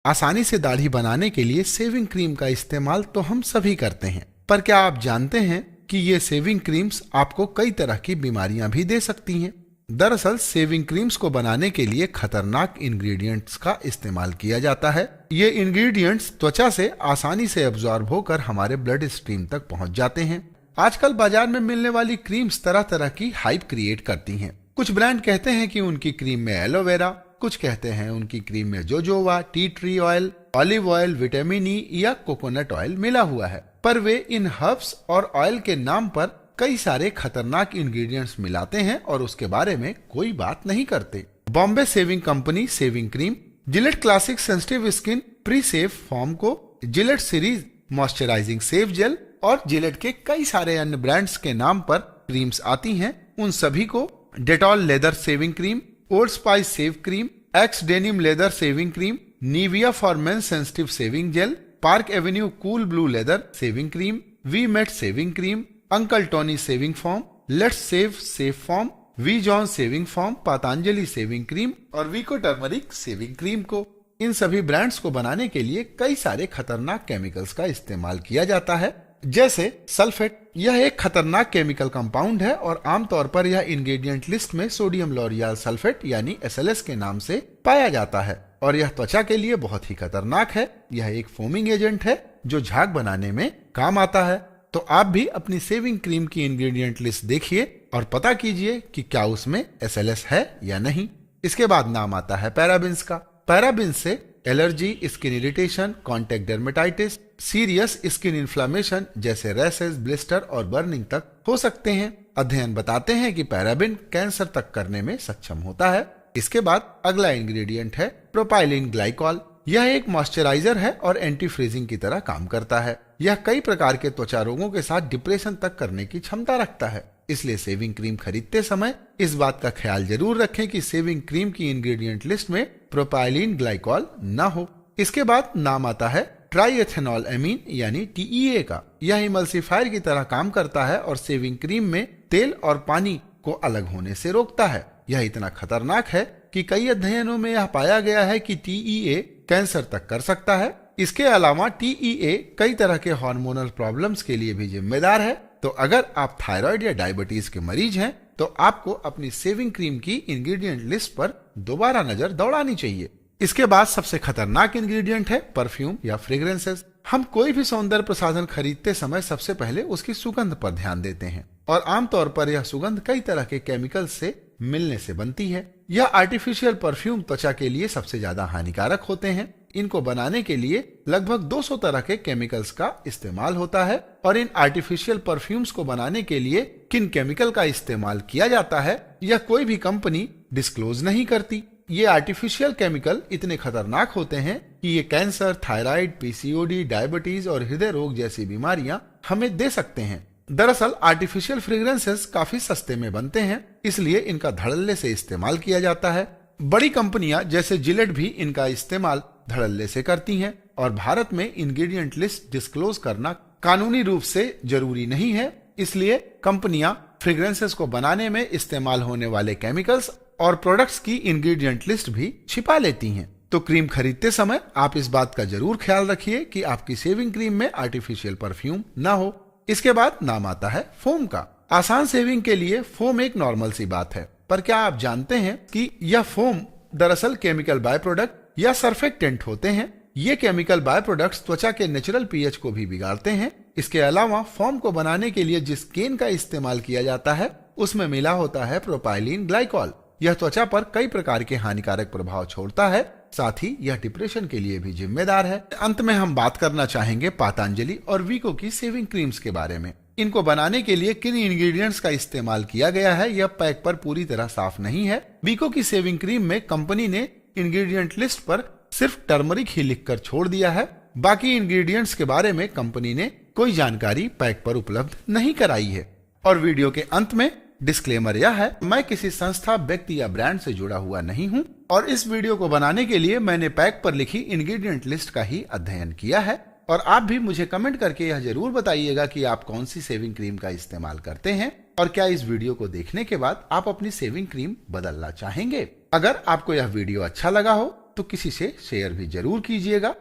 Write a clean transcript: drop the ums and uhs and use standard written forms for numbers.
आसानी से दाढ़ी बनाने के लिए शेविंग क्रीम का इस्तेमाल तो हम सभी करते हैं, पर क्या आप जानते हैं कि ये शेविंग क्रीम्स आपको कई तरह की बीमारियां भी दे सकती हैं। दरअसल शेविंग क्रीम्स को बनाने के लिए खतरनाक इंग्रेडिएंट्स का इस्तेमाल किया जाता है। ये इंग्रेडिएंट्स त्वचा से आसानी से एब्जॉर्ब होकर हमारे ब्लड स्ट्रीम तक पहुंच जाते हैं। आजकल बाजार में मिलने वाली क्रीम्स तरह तरह की हाइप क्रिएट करती हैं। कुछ ब्रांड कहते हैं कि उनकी क्रीम में एलोवेरा, कुछ कहते हैं उनकी क्रीम में jojoba, tea tree oil, olive oil, vitamin E या कोकोनट ऑयल मिला हुआ है, पर वे इन हर्ब्स और ऑयल के नाम पर कई सारे खतरनाक इंग्रेडिएंट्स मिलाते हैं और उसके बारे में कोई बात नहीं करते। Bombay Shaving Company shaving cream, Gillette classic sensitive skin pre shave foam को, Gillette series moisturising shave gel और जिलेट के कई सारे अन्य ब्रांड्स के नाम पर क्रीम्स आती हैं। उन सभी को Dettol lather shaving cream, Old Spice shave cream, X Denim lather shaving cream, Nivea for men sensitive shaving gel, Park Avenue cool blue lather shaving cream, V Mate shaving cream, Uncle Tony shaving foam, Let's Shave foam, VI John shaving foam, Patanjali shaving cream और Vicco turmeric shaving cream को, इन सभी brands को बनाने के लिए कई सारे खतरनाक केमिकल्स का इस्तेमाल किया जाता है, जैसे सल्फेट। यह एक खतरनाक केमिकल कंपाउंड है और आमतौर पर यह इंग्रेडिएंट लिस्ट में सोडियम लॉरियल सल्फेट यानी SLS के नाम से पाया जाता है और यह त्वचा के लिए बहुत ही खतरनाक है। यह एक फोमिंग एजेंट है जो झाग बनाने में काम आता है। तो आप भी अपनी शेविंग क्रीम की इंग्रेडिएंट लिस्ट देखिए और पता कीजिए कि क्या उसमें SLS है या नहीं। इसके बाद नाम आता है पैराबिन्स का। पैराबिन्स से allergy, skin irritation, contact dermatitis, serious skin inflammation जैसे रैशेस, ब्लिस्टर और बर्निंग तक हो सकते हैं। अध्ययन बताते हैं कि पैराबिन कैंसर तक करने में सक्षम होता है। इसके बाद अगला इंग्रेडिएंट है प्रोपाइलिन ग्लाइकॉल। यह एक मॉइस्चराइजर है और एंटी फ्रीजिंग की तरह काम करता है। यह कई प्रकार के त्वचा रोगों के साथ डिप्रेशन तक करने की क्षमता रखता है। इसलिए शेविंग क्रीम खरीदते समय इस बात का ख्याल जरूर रखें कि शेविंग क्रीम की इंग्रेडिएंट लिस्ट में प्रोपाइलिन ग्लाइकॉल न हो। इसके बाद नाम आता है ट्राईएथेनॉल एमीन यानी TEA का। यह इमल्सिफायर की तरह काम करता है और शेविंग क्रीम में तेल और पानी को अलग होने से रोकता है। यह इतना खतरनाक है कि कई अध्ययनों में यह पाया गया है कि TEA कैंसर तक कर सकता है। इसके अलावा TEA कई तरह के हार्मोनल प्रॉब्लम्स के लिए भी जिम्मेदार है। तो अगर आप थायराइड या डायबिटीज के मरीज हैं तो आपको अपनी शेविंग क्रीम की इंग्रेडिएंट लिस्ट पर दोबारा नजर दौड़ानी चाहिए। इसके बाद सबसे खतरनाक इंग्रेडिएंट है परफ्यूम या फ्रेग्रेंसेस। हम कोई भी सौंदर्य प्रसाधन खरीदते समय सबसे पहले उसकी सुगंध पर ध्यान देते हैं और आमतौर पर यह सुगंध कई तरह के केमिकल से मिलने से बनती है। यह आर्टिफिशियल परफ्यूम त्वचा के लिए सबसे ज्यादा हानिकारक होते हैं। इनको बनाने के लिए लगभग 200 तरह के केमिकल्स का इस्तेमाल होता है और इन आर्टिफिशियल परफ्यूम्स को बनाने के लिए किन केमिकल का इस्तेमाल किया जाता है यह कोई भी कंपनी डिस्क्लोज नहीं करती। ये आर्टिफिशियल केमिकल इतने खतरनाक होते हैं कि ये कैंसर, थायराइड, PCOD, डायबिटीज और हृदय रोग जैसी बीमारियां हमें दे सकते हैं। दरअसल आर्टिफिशियल फ्रेग्रेंसेस काफी सस्ते में बनते हैं, इसलिए इनका धड़ल्ले से इस्तेमाल किया जाता है। बड़ी कंपनियां जैसे जिलेट भी इनका इस्तेमाल धड़ल्ले से करती हैं और भारत में इंग्रेडिएंट लिस्ट डिस्क्लोज करना कानूनी रूप से जरूरी नहीं है। इसलिए कंपनियां फ्रेग्रेंसेस को बनाने में इस्तेमाल होने वाले केमिकल्स और प्रोडक्ट्स की इंग्रेडिएंट लिस्ट भी छिपा लेती हैं। तो क्रीम खरीदते समय आप इस बात का जरूर ख्याल रखिए कि आपकी शेविंग क्रीम में आर्टिफिशियल परफ्यूम ना हो। इसके बाद नाम आता है फोम का। आसान शेविंग के लिए फोम एक नॉर्मल सी बात है, पर क्या आप जानते हैं कि यह फोम दरअसल केमिकल बाय प्रोडक्ट या सर्फेक्टेंट होते हैं। ये केमिकल बाय प्रोडक्ट्स त्वचा के नेचुरल pH को भी बिगाड़ते हैं। इसके अलावा फोम को बनाने के लिए जिस केन का इस्तेमाल किया जाता है उसमें मिला होता है प्रोपाइलिन ग्लाइकॉल। यह त्वचा पर कई प्रकार के हानिकारक प्रभाव छोड़ता है, साथ ही यह डिप्रेशन के लिए भी जिम्मेदार है। अंत में हम बात करना चाहेंगे पतंजलि और वीको की शेविंग क्रीम्स के बारे में। इनको बनाने के लिए किन इंग्रेडिएंट्स का इस्तेमाल किया गया है यह पैक पर पूरी तरह साफ नहीं है। वीको की शेविंग क्रीम में कंपनी ने इंग्रेडिएंट लिस्ट पर सिर्फ टर्मरिक ही लिखकर छोड़ दिया है। बाकी इंग्रेडिएंट्स के बारे में कंपनी ने कोई जानकारी पैक पर उपलब्ध नहीं कराई है। और वीडियो के अंत में डिस्क्लेमर यह है, मैं किसी संस्था, व्यक्ति या ब्रांड से जुड़ा हुआ नहीं हूं और इस वीडियो को बनाने के लिए मैंने पैक पर लिखी इंग्रेडिएंट लिस्ट का ही अध्ययन किया है। और आप भी मुझे कमेंट करके यह जरूर बताइएगा कि आप कौन सी शेविंग क्रीम का इस्तेमाल करते हैं और क्या इस वीडियो को देखने के बाद आप अपनी शेविंग क्रीम बदलना चाहेंगे। अगर आपको यह वीडियो अच्छा लगा हो तो किसी से शेयर भी जरूर कीजिएगा।